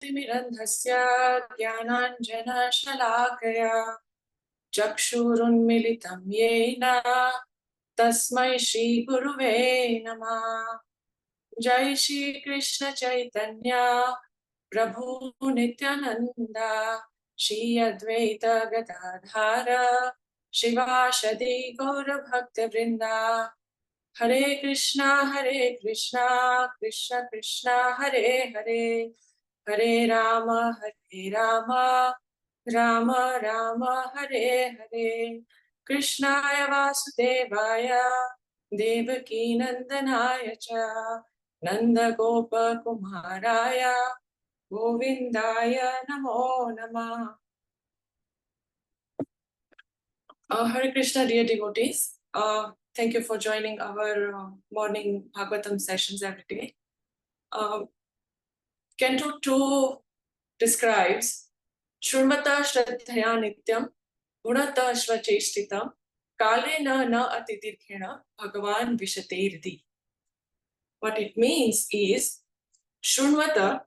तिमिरन्धस्य ज्ञानाञ्जनशलाकया चक्षुरुन्मिलितं येन तस्मै श्रीगुरुवे नमः। जय श्री कृष्ण चैतन्य प्रभु नित्यानंद श्री अद्वैत गदाधर शिवासदि गौर भक्त वृंदा। हरे कृष्णा कृष्ण कृष्ण हरे हरे, हरे राम राम राम हरे हरे। कृष्णाय वासुदेवाय देवकी नंदनाय च नंदगोपकुमाराय गोविंदाय नमो नमः। Hare Krishna, dear devotees. Thank you for joining our morning Bhagavatam sessions every day. Canto 2 describes Shrunvata Shraddhaya Nityam Gunata Svacheshtitam Kalena na Atidirghena Bhagavan Vishaterdi. What it means is Shrunvata,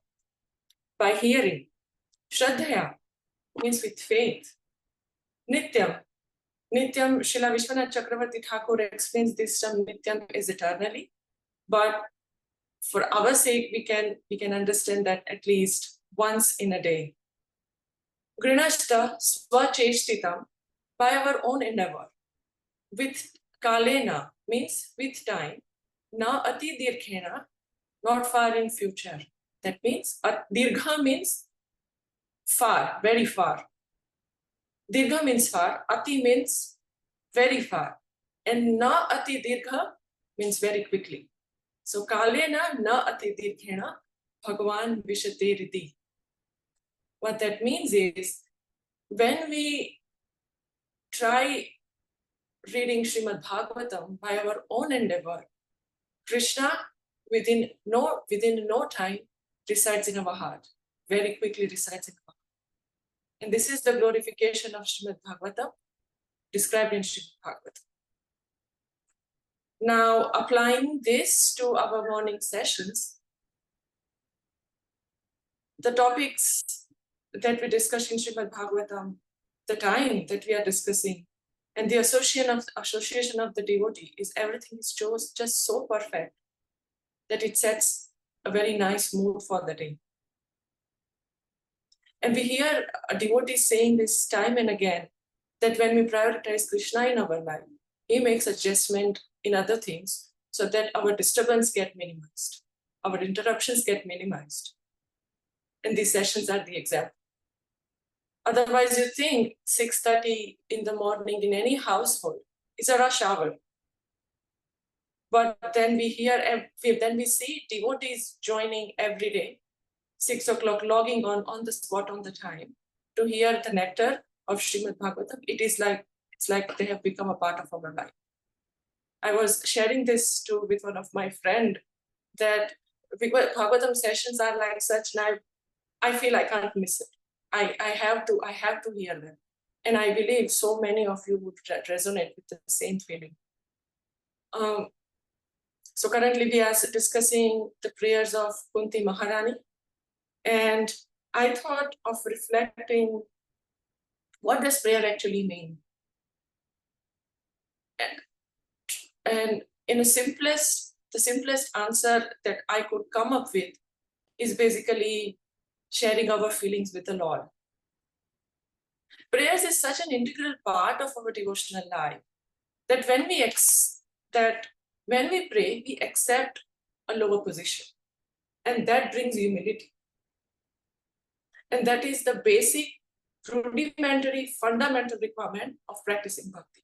by hearing. Shraddhaya means with faith. Nityam. Nityam, Srila Vishwanath Chakravarti Thakur explains this term Nityam is eternally. But for our sake, we can understand that at least once in a day. Grinashta Swacheshtitam, by our own endeavor. With Kalena means with time. Na Ati Dirghena, not far in future. That means Dirgha means far, very far. Dirgha means far, Ati means very far. And Na Ati Dirgha means very quickly. So Kalena na Ati Dirghena Bhagavan Vishateriti. What that means is when we try reading Srīmad Bhāgavatam by our own endeavor, Krishna within no time resides in our heart, very quickly resides in our heart. And this is the glorification of Srīmad Bhāgavatam described in Srīmad Bhāgavatam. Now, applying this to our morning sessions, the topics that we discuss in Srīmad Bhāgavatam, the time that we are discussing, and the association of the devotee is everything is just so perfect that it sets a very nice mood for the day. And we hear a devotee saying this time and again, that when we prioritize Krishna in our life, he makes adjustment in other things so that our disturbance get minimized, our interruptions get minimized. And these sessions are the example. Otherwise, you think 6:30 in the morning in any household is a rush hour. But then we see devotees joining every day, 6 o'clock, logging on the spot on the time to hear the nectar of Srīmad Bhāgavatam. It's like they have become a part of our life. I was sharing this with one of my friend that Bhagavatam sessions are like such, and I feel I can't miss it. I have to hear them. And I believe so many of you would resonate with the same feeling. So currently we are discussing the prayers of Kuntī Maharani. And I thought of reflecting, what does prayer actually mean? And in the simplest answer that I could come up with is basically sharing our feelings with the Lord. Prayers is such an integral part of our devotional life that when we pray, we accept a lower position. And that brings humility. And that is the basic, rudimentary, fundamental requirement of practicing bhakti.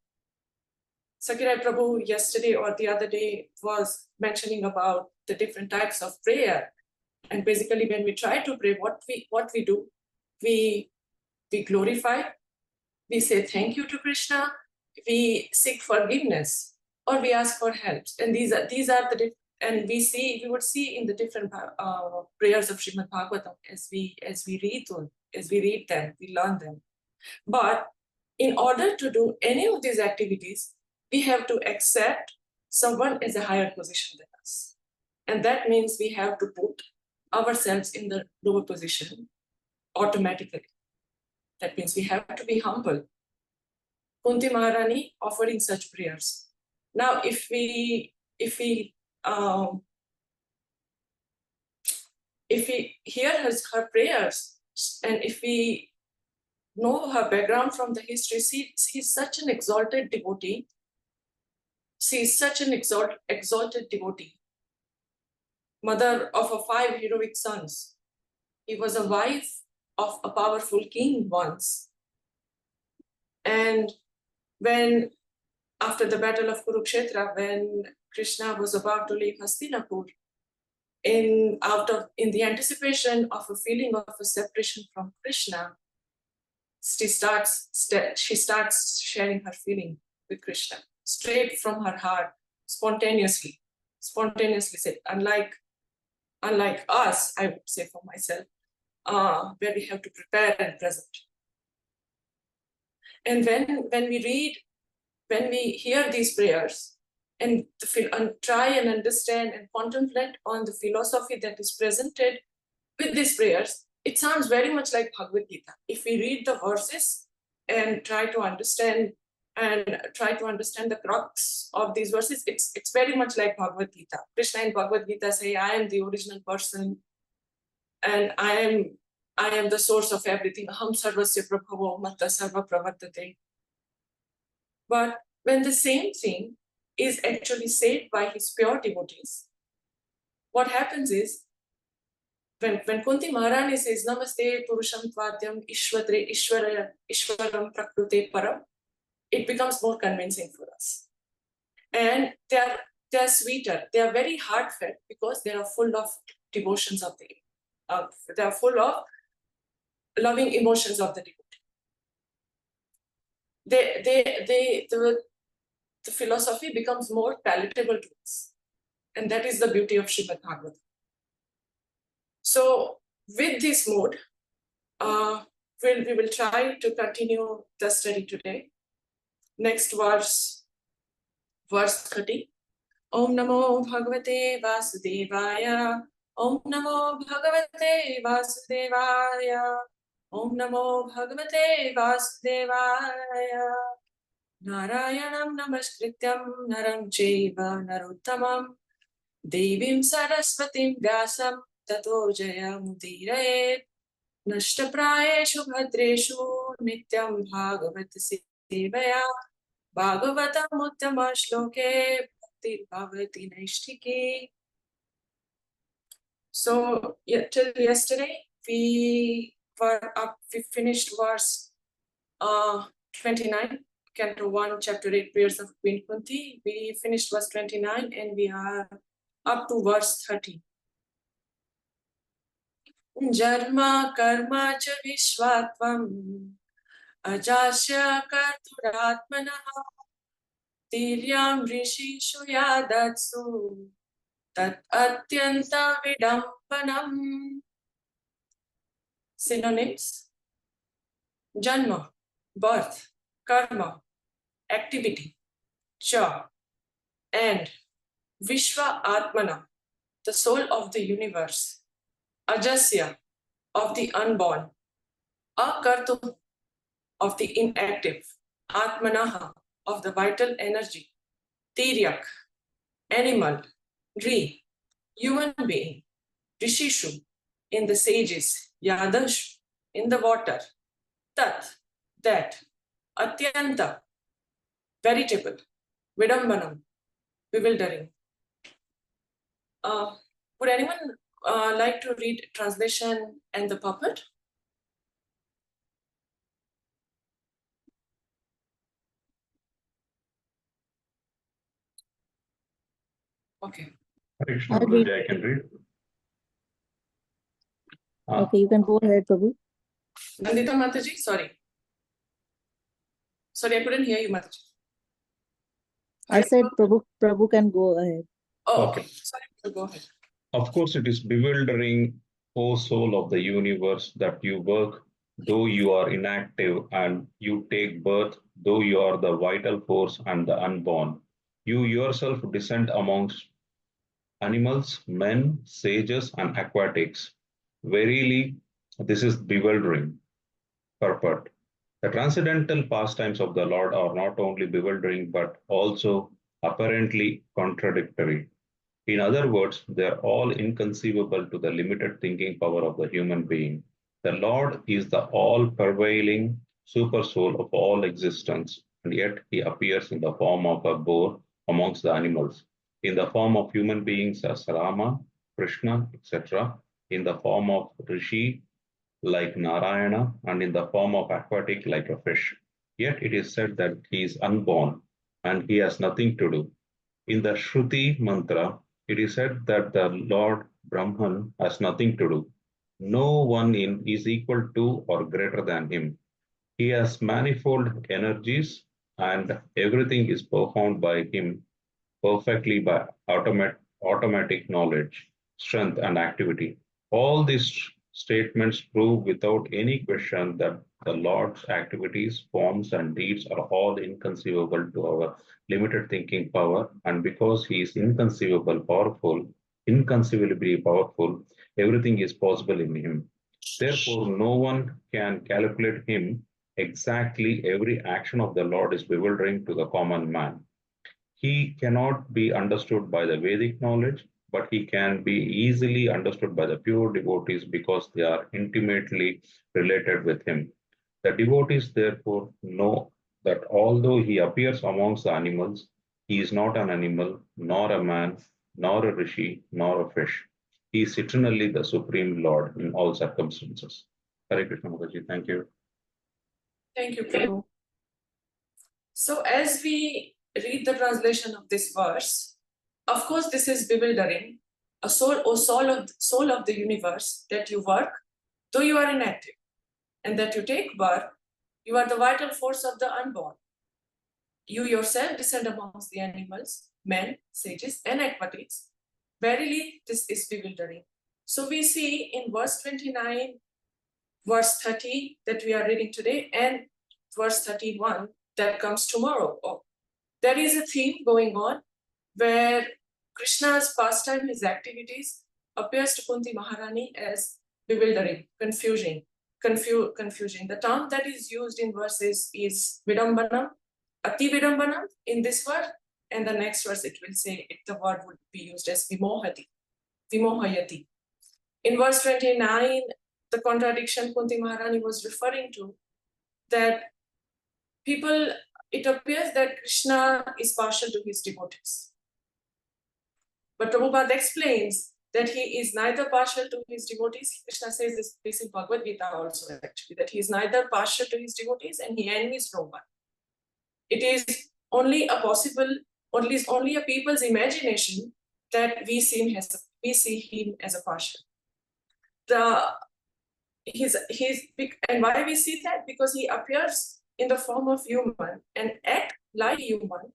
Sakirai Prabhu yesterday or the other day was mentioning about the different types of prayer. And basically when we try to pray, what we do, we glorify, we say thank you to Krishna, we seek forgiveness, or we ask for help. And these are the and we would see in the different prayers of Srīmad Bhāgavatam as we read them, we learn them. But in order to do any of these activities, we have to accept someone as a higher position than us. And that means we have to put ourselves in the lower position automatically. That means we have to be humble. Kuntī Maharani offering such prayers. Now, if we hear her prayers, and if we know her background from the history, she's such an exalted devotee. She is such an exalted devotee. Mother of 5 heroic sons. He was a wife of a powerful king once. And when, after the battle of Kurukshetra, when Krishna was about to leave Hastinapur, in the anticipation of a feeling of a separation from Krishna, she starts sharing her feeling with Krishna, straight from her heart, spontaneously said, unlike us, I would say for myself, where we have to prepare and present. And when we hear these prayers and try and understand and contemplate on the philosophy that is presented with these prayers, it sounds very much like Bhagavad Gita. If we read the verses and try to understand the crux of these verses, it's very much like Bhagavad Gita. Krishna in Bhagavad Gita say, I am the original person, and I am the source of everything. Aham sarvasya prabhavo matta sarva pravartate. But when the same thing is actually said by his pure devotees, what happens is, when Kuntī Maharani says, Namaste Purusham Tvadyam Ishwaram Prakrute Param, it becomes more convincing for us. And they are sweeter, they are very heartfelt, because they are full of devotions of they are full of loving emotions of the devotee. The philosophy becomes more palatable to us. And that is the beauty of Srīmad Bhāgavatam. So with this mood, we will try to continue the study today. Next verse 30. Om Namo Bhagavate Vasudevaya. Om Namo Bhagavate Vasudevaya. Om Namo Bhagavate Vasudevaya. Narayanam Namaskrityam Naram Chaiva Narottamam Devim Saraswatim Vyasam Tato Jaya Mudirayet Nashtaprayeshu Bhadreshu Nityam Bhagavat Sevaya Bhagavatam Uttama Shloke Bhakti Bhavati Naishtiki. So till yesterday we finished verse 29, Canto 1, Chapter 8, Prayers of Queen Kuntī. We finished verse 29 and we are up to verse 30. Jarma karma cha vishvatvam ajasya karturatmanaha tiryam rishishu yadatsu tat atyanta vidampanam. Synonyms: Janma, birth; karma, activity; cha, and; Vishva Atmana, the soul of the universe; Ajasya, of the unborn; Akartu, of the inactive; Atmanaha, of the vital energy; Tiryak, animal; Ri, human being; Rishishu, in the sages; Yadash, in the water; Tat, that; Atyanta, veritable; Vidambanam, bewildering. Would anyone like to read translation and the puppet? Okay. I can read. Okay, you can go ahead, Prabhu. Nandita Mataji, sorry, I couldn't hear you, Mataji. I said Prabhu can go ahead. Oh, Okay. Sorry, go ahead. Of course, it is bewildering, O soul of the universe, that you work, though you are inactive, and you take birth, though you are the vital force and the unborn. You yourself descend amongst animals, men, sages, and aquatics. Verily, this is bewildering purport. The transcendental pastimes of the Lord are not only bewildering but also apparently contradictory. In other words, they are all inconceivable to the limited thinking power of the human being. The Lord is the all prevailing super soul of all existence, and yet he appears in the form of a boar amongst the animals, in the form of human beings as Rama, Krishna, etc., in the form of Rishi like Narayana, and in the form of aquatic like a fish. Yet it is said that he is unborn and he has nothing to do. In the Shruti mantra, it is said that the Lord Brahman has nothing to do. No one is equal to or greater than him. He has manifold energies and everything is performed by him perfectly by automatic knowledge, strength, and activity. All these statements prove without any question that the Lord's activities, forms, and deeds are all inconceivable to our limited thinking power. And because He is inconceivably powerful, everything is possible in Him. Therefore, no one can calculate Him exactly. Every action of the Lord is bewildering to the common man. He cannot be understood by the Vedic knowledge, but he can be easily understood by the pure devotees because they are intimately related with him. The devotees therefore know that although he appears amongst the animals, he is not an animal, nor a man, nor a rishi, nor a fish. He is eternally the Supreme Lord in all circumstances. Hare Krishna Mataji, thank you. Thank you, Prabhu. So as we read the translation of this verse, of course, this is bewildering. A soul, O soul of the universe, that you work, though you are inactive, and that you take birth, you are the vital force of the unborn. You yourself descend amongst the animals, men, sages, and aquatics. Verily, this is bewildering. So we see in verse 29, verse 30 that we are reading today, and verse 31 that comes tomorrow. There is a theme going on where Krishna's pastime, his activities, appears to Kuntī Maharani as bewildering, confusing. The term that is used in verses is vidambanam, ati vidambanam in this verse, and the next verse it will say the word would be used as vimohati, vimohayati. In verse 29, the contradiction Kuntī Maharani was referring to, that people, it appears that Krishna is partial to his devotees. But Prabhupada explains that he is neither partial to his devotees. Krishna says this in Bhagavad Gita also, actually, that he is neither partial to his devotees and he enemies no one. It is only a people's imagination that we see him as a partial. And why we see that? Because he appears in the form of human and act like human.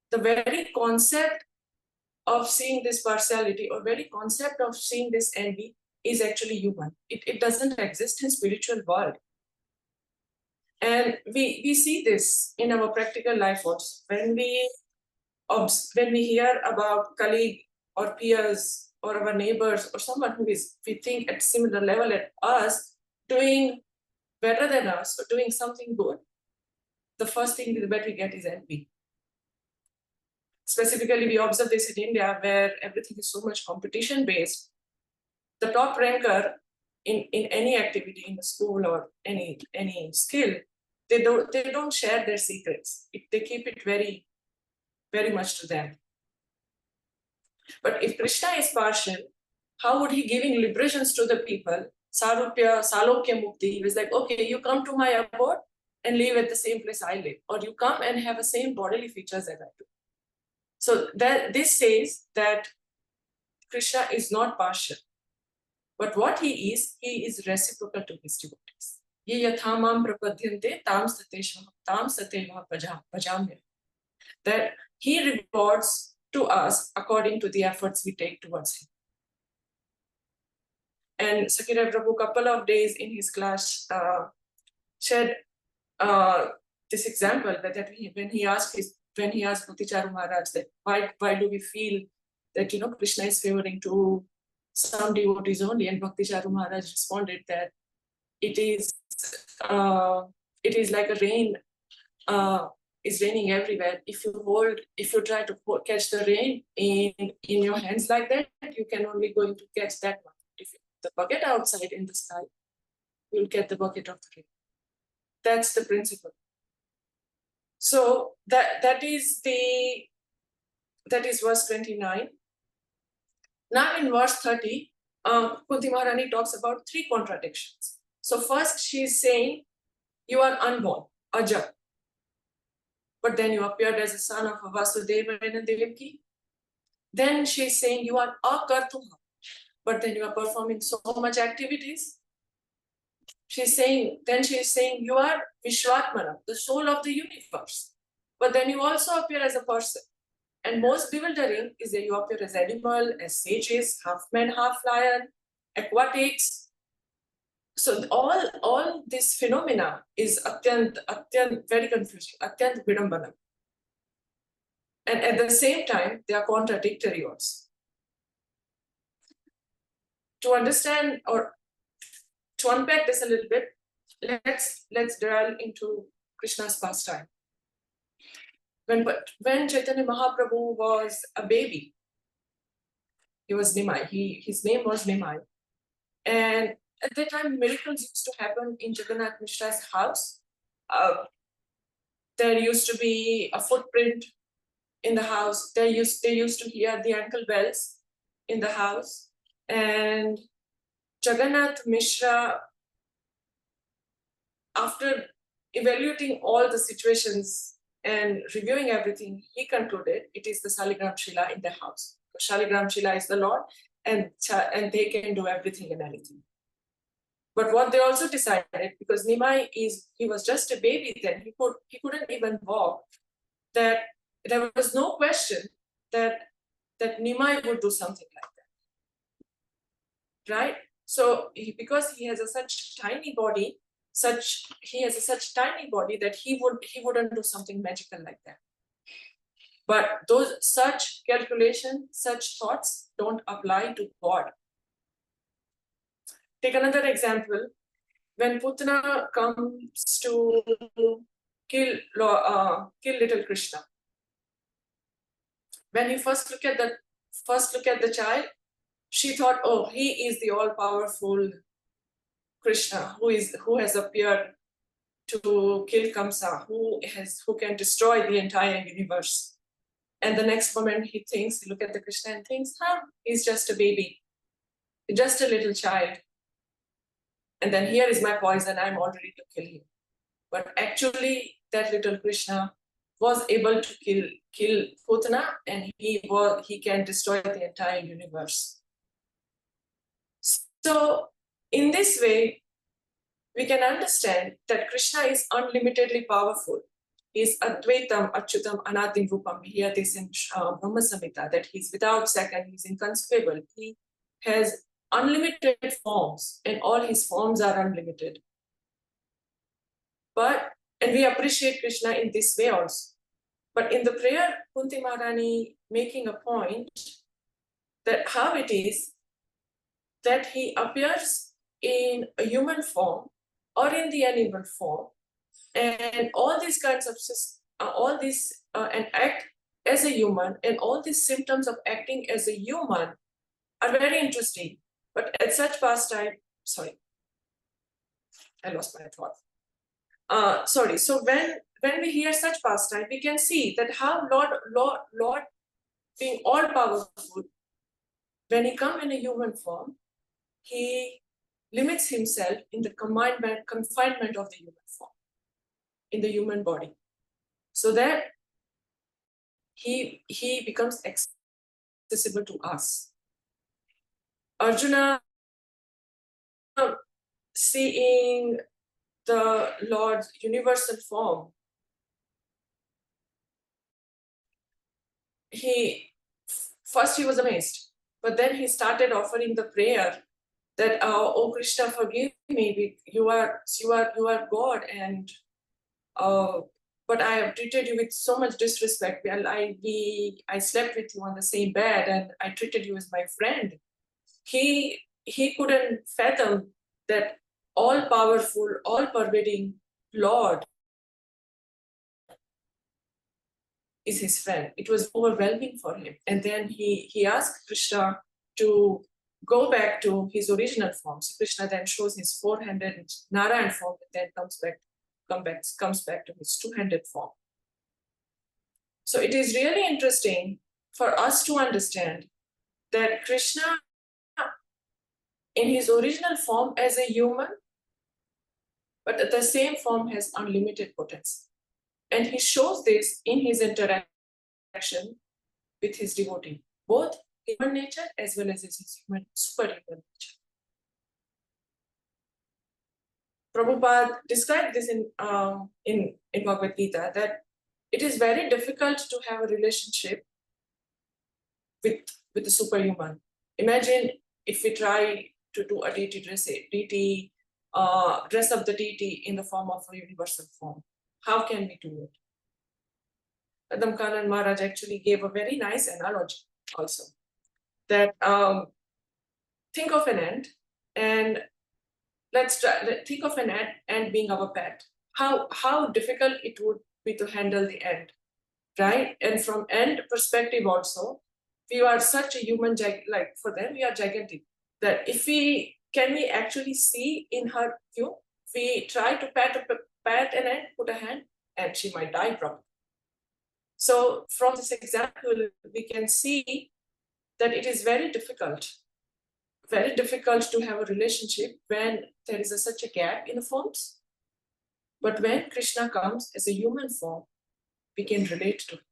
The very concept of seeing this partiality or very concept of seeing this envy is actually human. It doesn't exist in spiritual world. And we see this in our practical life also. When we hear about colleague or peers or our neighbors or someone who is, we think at similar level at us, doing better than us or doing something good, the first thing that we get is envy. Specifically, we observe this in India, where everything is so much competition-based. The top ranker in any activity in the school or any skill, they don't share their secrets. They keep it very, very much to them. But if Krishna is partial, how would he giving liberations to the people? Sarupya, Salokya Mukti. He was like, okay, you come to my abode and live at the same place I live, or you come and have the same bodily features that I do. So this says that Krishna is not partial, but what he is reciprocal to his devotees. Ye yathamam prapadyante tam sateva bhajamya. That he rewards to us according to the efforts we take towards him. And Sakira Prabhu, couple of days in his class, shared this example that when he asked Bhuticharu Maharaj that why do we feel that Krishna is favoring to some devotees only, and Bhakti Charu Maharaj responded that it is like a rain is raining everywhere. If you try to catch the rain in your hands like that, you can only going to catch that one. If you put the bucket outside in the sky, you'll get the bucket of the rain. That's the principle. So that is verse 29. Now in verse 30, Kuntī Maharani talks about 3 contradictions. So first she is saying, you are unborn, Aja. But then you appeared as a son of Vasudeva and Devaki. Then she is saying, you are Akartuha. But then you are performing so much activities. She is saying, you are Vishwatmana, the soul of the universe. But then you also appear as a person. And most bewildering is that you appear as animal, as sages, half man, half lion, aquatics. So all this phenomena is very confusing, atyant vidambana. And at the same time, they are contradictory also. To understand or to unpack this a little bit, let's delve into Krishna's pastime. When Chaitanya Mahaprabhu was a baby, he was Nimai. His name was Nimai. And at that time, miracles used to happen in Jagannath Mishra's house. There used to be a footprint in the house. They used to hear the ankle bells in the house. And Jagannath Mishra, after evaluating all the situations and reviewing everything, he concluded it is the Saligram Shila in the house. Shaligram Shila is the Lord, and they can do everything and anything. But what they also decided, because Nimai he was just a baby then, he couldn't even walk, that there was no question that Nimai would do something like that. Right? So because he has such tiny body that he wouldn't do something magical like that. But such calculation, such thoughts don't apply to God. Take another example. When Putana comes to kill little Krishna, when you first look at the child, she thought, oh, he is the all-powerful Krishna who has appeared to kill Kamsa, who can destroy the entire universe. And the next moment he look at the Krishna and thinks, he's just a baby, just a little child. And then here is my poison, I'm all ready to kill him. But actually, that little Krishna was able to kill Putana, and he can destroy the entire universe. So in this way, we can understand that Krishna is unlimitedly powerful. He is Advaitam, Achyutam, Anadim Rupam. We hear this in Brahma Samhita, that he's without second, he's inconceivable. He has unlimited forms, and all his forms are unlimited. And we appreciate Krishna in this way also. But in the prayer, Kuntī Maharani making a point that how it is that he appears in a human form or in the animal form, and all these kinds of and act as a human, and all these symptoms of acting as a human are very interesting. But at such pastime, I lost my thought. So when we hear such pastime, we can see that how Lord being all powerful, when he comes in a human form, he limits himself in the confinement of the human form, in the human body, so that he becomes accessible to us. Arjuna, seeing the Lord's universal form, he was amazed, but then he started offering the prayer that, oh Krishna, forgive me, you are God, and but I have treated you with so much disrespect. Well, I slept with you on the same bed and I treated you as my friend. He couldn't fathom that all-powerful, all-pervading Lord is his friend. It was overwhelming for him. And then he asked Krishna to go back to his original form. So Krishna then shows his four-handed Narayan form and then comes back to his two-handed form. So it is really interesting for us to understand that Krishna in his original form as a human, but at the same form has unlimited potency. And he shows this in his interaction with his devotee, both human nature as well as his superhuman nature. Prabhupada described this in Bhagavad Gita, that it is very difficult to have a relationship with the superhuman. Imagine if we try to do a deity dress up the deity in the form of a universal form. How can we do it? Adam Kanan Maharaj actually gave a very nice analogy also. That think of an ant, and let's think of an ant being our pet. How difficult it would be to handle the ant, right? And from ant perspective also, we are such a human, like for them, we are gigantic. That if we actually see in her view, we try to pat an ant, put a hand, and she might die probably. So from this example, we can see that it is very difficult to have a relationship when there is such a gap in the forms. But when Krishna comes as a human form, we can relate to him.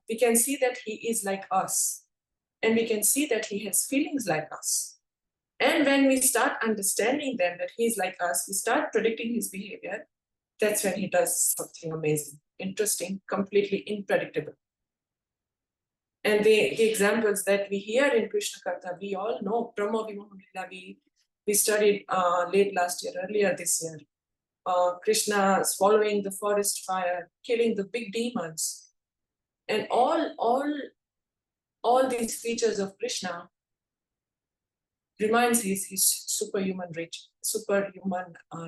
We can see that he is like us. And we can see that he has feelings like us. And when we start understanding them, that he is like us, we start predicting his behavior, that's when he does something amazing, interesting, completely unpredictable. And the examples that we hear in Krishna Katha, we all know. Brahma Vimohan Lila, we studied late last year, earlier this year. Krishna swallowing the forest fire, killing the big demons. And all these features of Krishna reminds his superhuman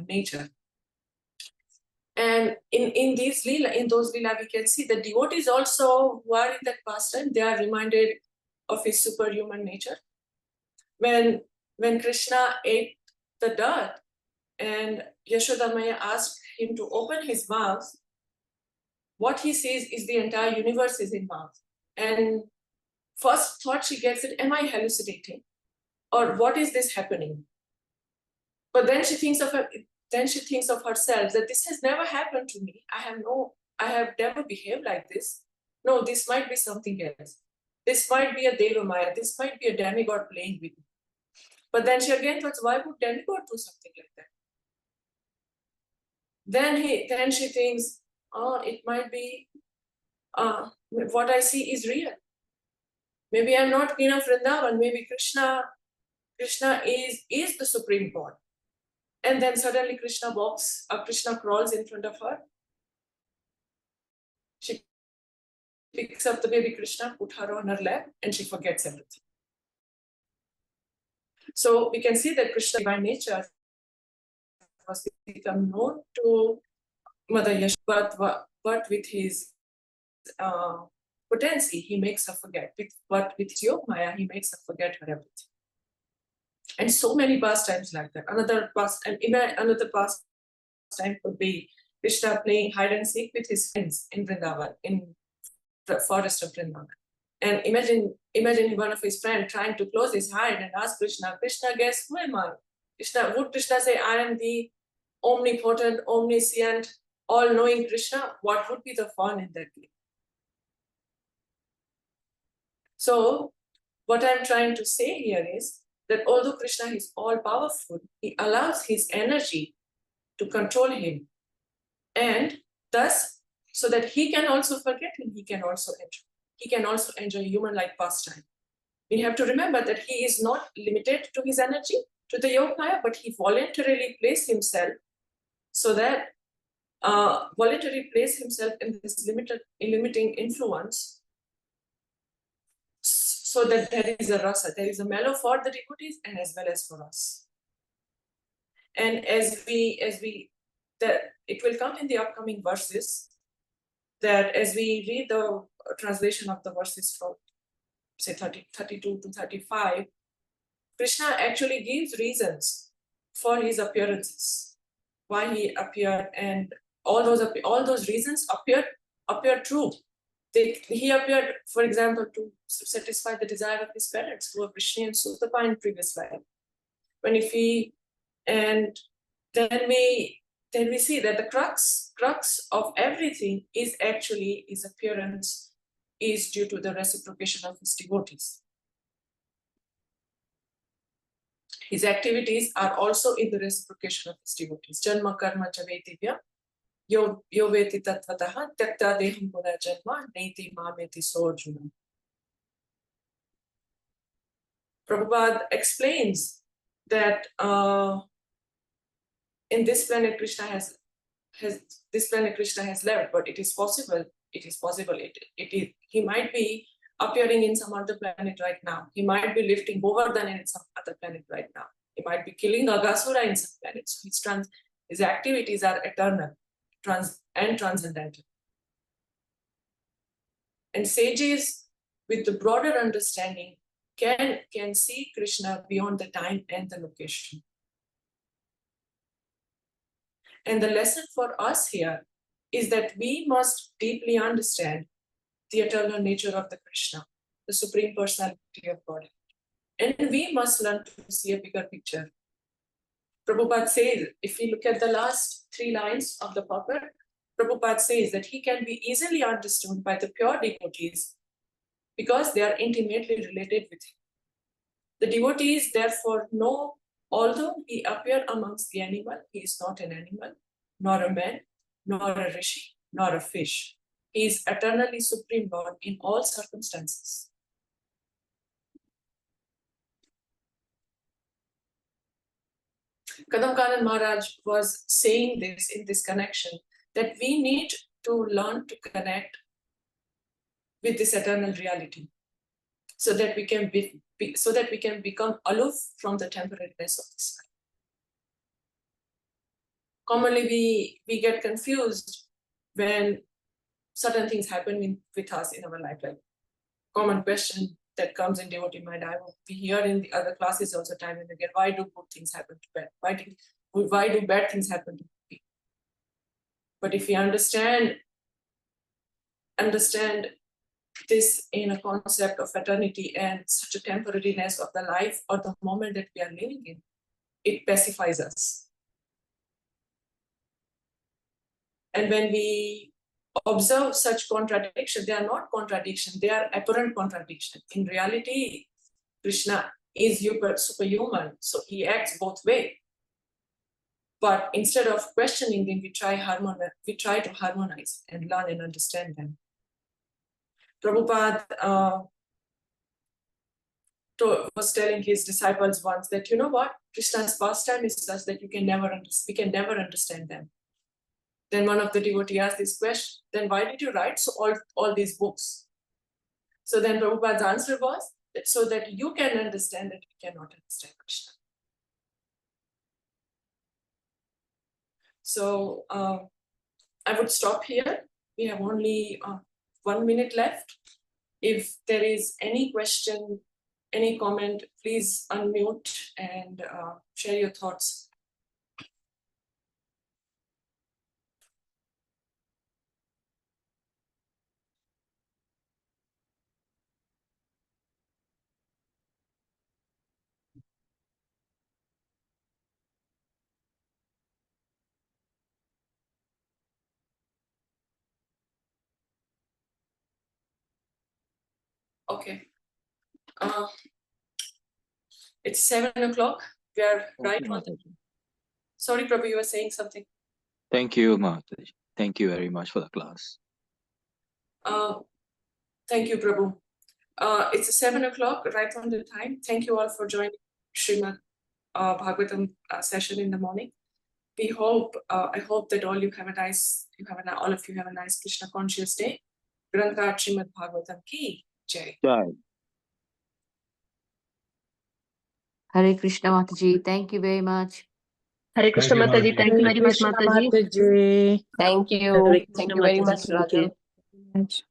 nature. And in those lila, we can see the devotees also who are in that pastime, they are reminded of his superhuman nature. When Krishna ate the dirt and Yashoda Maya asked him to open his mouth, what he sees is the entire universe is in mouth. And first thought she gets it, am I hallucinating? Or what is this happening? But then she thinks of herself that this has never happened to me. I have never behaved like this. No, this might be something else. This might be a Deva Maya. This might be a demigod playing with me. But then she again thought, why would demigod do something like that? Then she thinks, oh, it might be what I see is real. Maybe I'm not Queen of Vrindavan. Maybe Krishna is the Supreme God. And then suddenly Krishna crawls in front of her. She picks up the baby Krishna, put her on her lap, and she forgets everything. So we can see that Krishna's divine nature was become known to Mother Yashoda, but with his potency, he makes her forget. But with Yog Maya, he makes her forget her everything. And so many pastimes like that. Another pastime could be Krishna playing hide and seek with his friends in Vrindavan, in the forest of Vrindavan. And imagine one of his friends trying to close his hide and ask Krishna, guess who am I? Would Krishna say, I am the omnipotent, omniscient, all-knowing Krishna? What would be the fun in that game? So what I'm trying to say here is that although Krishna is all-powerful, he allows his energy to control him. And thus, so that he can also forget and he can also enjoy human-like pastime. We have to remember that he is not limited to his energy, to the Yoga Maya, but he voluntarily placed himself so that voluntarily place himself in this limiting influence, so that there is a rasa, there is a mellow for the devotees and as well as for us. And that it will come in the upcoming verses, that as we read the translation of the verses from say 32 to 35, Krishna actually gives reasons for his appearances, why he appeared, and all those reasons appear true. He appeared, for example, to satisfy the desire of his parents, who were Vrishni and Sutapa in previous life. Then we see that the crux of everything is actually his appearance is due to the reciprocation of his devotees. His activities are also in the reciprocation of his devotees. Janma karma cha vetivya yo veti tattvataha tyakta deham pura janma neti mameti soarjuna. Prabhupada explains that in this planet Krishna has left, but it is possible. He might be appearing in some other planet right now. He might be lifting Govardhan in some other planet right now. He might be killing Aghasura in some planet. So his activities are eternal, and transcendental. And sages with the broader understanding can see Krishna beyond the time and the location. And the lesson for us here is that we must deeply understand the eternal nature of the Krishna, the Supreme Personality of Godhead. And we must learn to see a bigger picture. Prabhupada says, if we look at the last 3 lines of the purport, Prabhupada says that he can be easily understood by the pure devotees because they are intimately related with him. The devotees therefore know, although he appear amongst the animal, he is not an animal, nor a man, nor a rishi, nor a fish. He is eternally Supreme Lord in all circumstances. Kadamkanan Maharaj was saying this in this connection, that we need to learn to connect with this eternal reality, so that we can become aloof from the temporariness of this life. Commonly, we get confused when certain things happen with us in our life. Like common question that comes in devotee mind, we hear in the other classes also time and again, why do good things happen to bad? Why do bad things happen to people? But if we understand this in a concept of eternity and such a temporariness of the life or the moment that we are living in, it pacifies us. And when we observe such contradiction, they are not contradiction, they are apparent contradiction. In reality, Krishna is superhuman, so he acts both ways. But instead of questioning them, we try to harmonize and learn and understand them. Prabhupada was telling his disciples once that, you know what, Krishna's pastime is such that we can never understand them. Then one of the devotees asked this question, then why did you write all these books? So then Prabhupada's answer was, that so that you can understand that we cannot understand Krishna. So I would stop here. We have only 1 minute left. If there is any question, any comment, please unmute and share your thoughts. Okay. It's 7 o'clock. We are right on the... Sorry, Prabhu, you were saying something. Thank you, Mataji. Thank you very much for the class. Thank you, Prabhu. It's 7 o'clock, right on the time. Thank you all for joining Srīmad Bhāgavatam session in the morning. we hope, I hope that all of you have a nice Krishna conscious day. Grantha Srīmad Bhāgavatam ki jai. Jai. Hare Krishna Mataji, thank you very much. Hare Krishna Thank you, Mataji. Mataji. Thank you very much, Krishna Mataji. Mataji. Thank Hare you. Krishna Thank you very much, Mataji. Radha.